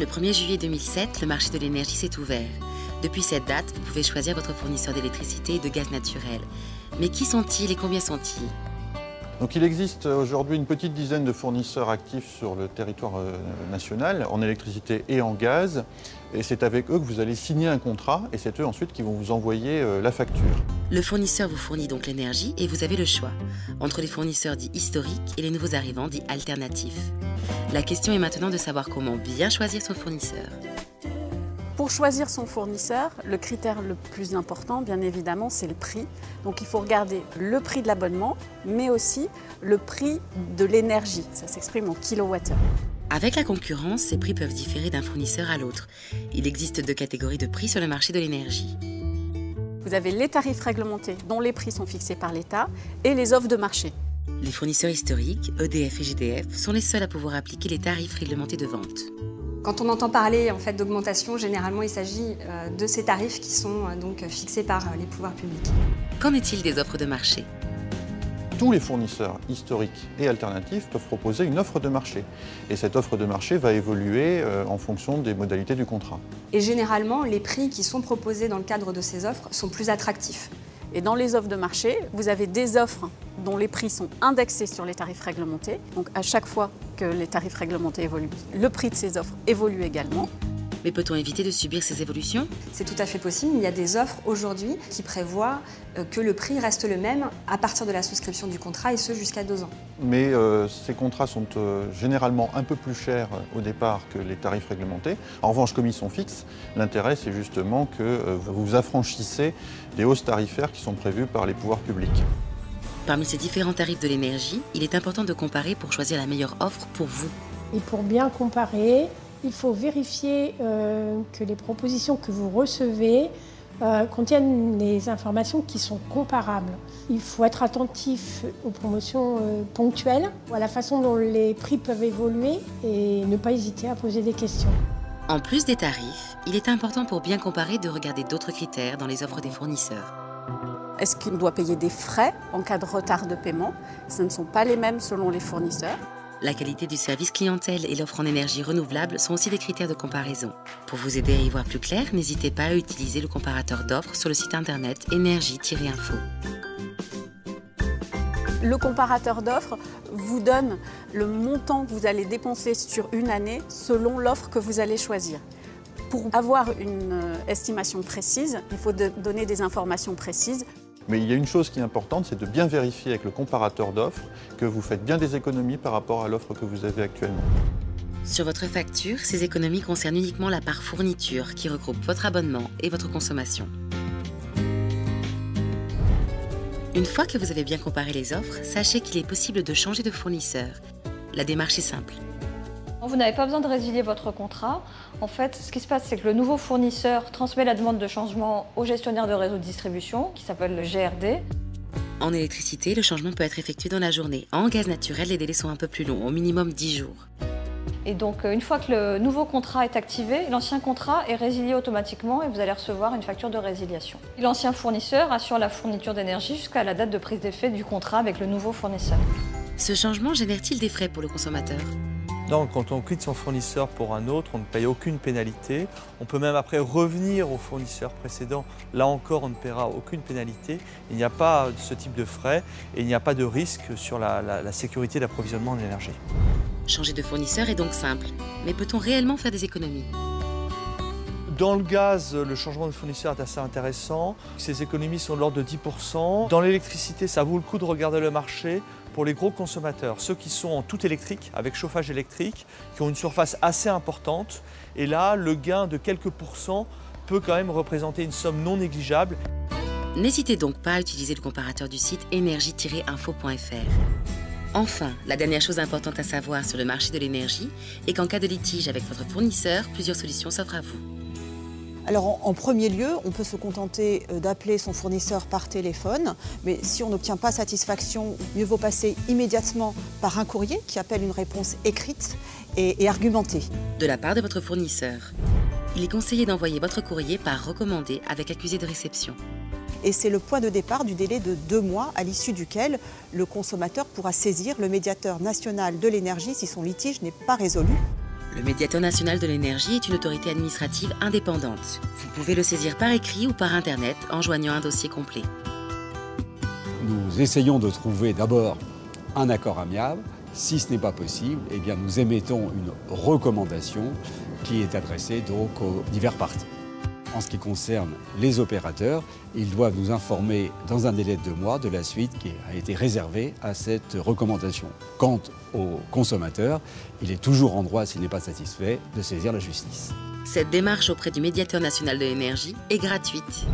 1er juillet 2007, le marché de l'énergie s'est ouvert. Depuis cette date, vous pouvez choisir votre fournisseur d'électricité et de gaz naturel. Mais qui sont-ils et combien sont-ils? Donc il existe aujourd'hui une petite dizaine de fournisseurs actifs sur le territoire national, en électricité et en gaz. Et c'est avec eux que vous allez signer un contrat et c'est eux ensuite qui vont vous envoyer la facture. Le fournisseur vous fournit donc l'énergie et vous avez le choix entre les fournisseurs dits historiques et les nouveaux arrivants dits alternatifs. La question est maintenant de savoir comment bien choisir son fournisseur. Pour choisir son fournisseur, le critère le plus important, bien évidemment, c'est le prix. Donc il faut regarder le prix de l'abonnement, mais aussi le prix de l'énergie. Ça s'exprime en kilowattheure. Avec la concurrence, ces prix peuvent différer d'un fournisseur à l'autre. Il existe 2 catégories de prix sur le marché de l'énergie. Vous avez les tarifs réglementés, dont les prix sont fixés par l'État, et les offres de marché. Les fournisseurs historiques, EDF et GDF, sont les seuls à pouvoir appliquer les tarifs réglementés de vente. Quand on entend parler d'augmentation, généralement il s'agit de ces tarifs qui sont donc fixés par les pouvoirs publics. Qu'en est-il des offres de marché? Tous les fournisseurs historiques et alternatifs peuvent proposer une offre de marché. Et cette offre de marché va évoluer en fonction des modalités du contrat. Et généralement, les prix qui sont proposés dans le cadre de ces offres sont plus attractifs. Et dans les offres de marché, vous avez des offres dont les prix sont indexés sur les tarifs réglementés. Donc à chaque fois que les tarifs réglementés évoluent, le prix de ces offres évolue également. Mais peut-on éviter de subir ces évolutions? C'est tout à fait possible. Il y a des offres aujourd'hui qui prévoient que le prix reste le même à partir de la souscription du contrat et ce jusqu'à 2 ans. Mais ces contrats sont généralement un peu plus chers au départ que les tarifs réglementés. En revanche, comme ils sont fixes, l'intérêt c'est justement que vous vous affranchissez des hausses tarifaires qui sont prévues par les pouvoirs publics. Parmi ces différents tarifs de l'énergie, il est important de comparer pour choisir la meilleure offre pour vous. Et pour bien comparer, il faut vérifier que les propositions que vous recevez contiennent des informations qui sont comparables. Il faut être attentif aux promotions ponctuelles, à la façon dont les prix peuvent évoluer et ne pas hésiter à poser des questions. En plus des tarifs, il est important pour bien comparer de regarder d'autres critères dans les offres des fournisseurs. Est-ce qu'il doit payer des frais en cas de retard de paiement? Ce ne sont pas les mêmes selon les fournisseurs. La qualité du service clientèle et l'offre en énergie renouvelable sont aussi des critères de comparaison. Pour vous aider à y voir plus clair, n'hésitez pas à utiliser le comparateur d'offres sur le site internet énergie-info. Le comparateur d'offres vous donne le montant que vous allez dépenser sur une année selon l'offre que vous allez choisir. Pour avoir une estimation précise, il faut donner des informations précises. Mais il y a une chose qui est importante, c'est de bien vérifier avec le comparateur d'offres que vous faites bien des économies par rapport à l'offre que vous avez actuellement. Sur votre facture, ces économies concernent uniquement la part fourniture qui regroupe votre abonnement et votre consommation. Une fois que vous avez bien comparé les offres, sachez qu'il est possible de changer de fournisseur. La démarche est simple. Vous n'avez pas besoin de résilier votre contrat. En fait, ce qui se passe, c'est que le nouveau fournisseur transmet la demande de changement au gestionnaire de réseau de distribution, qui s'appelle le GRD. En électricité, le changement peut être effectué dans la journée. En gaz naturel, les délais sont un peu plus longs, au minimum 10 jours. Et donc, une fois que le nouveau contrat est activé, l'ancien contrat est résilié automatiquement et vous allez recevoir une facture de résiliation. L'ancien fournisseur assure la fourniture d'énergie jusqu'à la date de prise d'effet du contrat avec le nouveau fournisseur. Ce changement génère-t-il des frais pour le consommateur? Non, quand on quitte son fournisseur pour un autre, on ne paye aucune pénalité. On peut même après revenir au fournisseur précédent. Là encore, on ne paiera aucune pénalité. Il n'y a pas ce type de frais et il n'y a pas de risque sur la sécurité d'approvisionnement en énergie. Changer de fournisseur est donc simple. Mais peut-on réellement faire des économies? Dans le gaz, le changement de fournisseur est assez intéressant. Ces économies sont de l'ordre de 10%. Dans l'électricité, ça vaut le coup de regarder le marché pour les gros consommateurs, ceux qui sont en tout électrique, avec chauffage électrique, qui ont une surface assez importante. Et là, le gain de quelques pourcents peut quand même représenter une somme non négligeable. N'hésitez donc pas à utiliser le comparateur du site énergie-info.fr. Enfin, la dernière chose importante à savoir sur le marché de l'énergie est qu'en cas de litige avec votre fournisseur, plusieurs solutions s'offrent à vous. Alors en premier lieu, on peut se contenter d'appeler son fournisseur par téléphone, mais si on n'obtient pas satisfaction, mieux vaut passer immédiatement par un courrier qui appelle une réponse écrite et argumentée. De la part de votre fournisseur, il est conseillé d'envoyer votre courrier par recommandé avec accusé de réception. Et c'est le point de départ du délai de 2 mois à l'issue duquel le consommateur pourra saisir le médiateur national de l'énergie si son litige n'est pas résolu. Le médiateur national de l'énergie est une autorité administrative indépendante. Vous pouvez le saisir par écrit ou par Internet en joignant un dossier complet. Nous essayons de trouver d'abord un accord amiable. Si ce n'est pas possible, eh bien nous émettons une recommandation qui est adressée donc aux divers parties. En ce qui concerne les opérateurs, ils doivent nous informer dans un délai de 2 mois de la suite qui a été réservée à cette recommandation. Quant aux consommateurs, il est toujours en droit, s'il n'est pas satisfait, de saisir la justice. Cette démarche auprès du médiateur national de l'énergie est gratuite.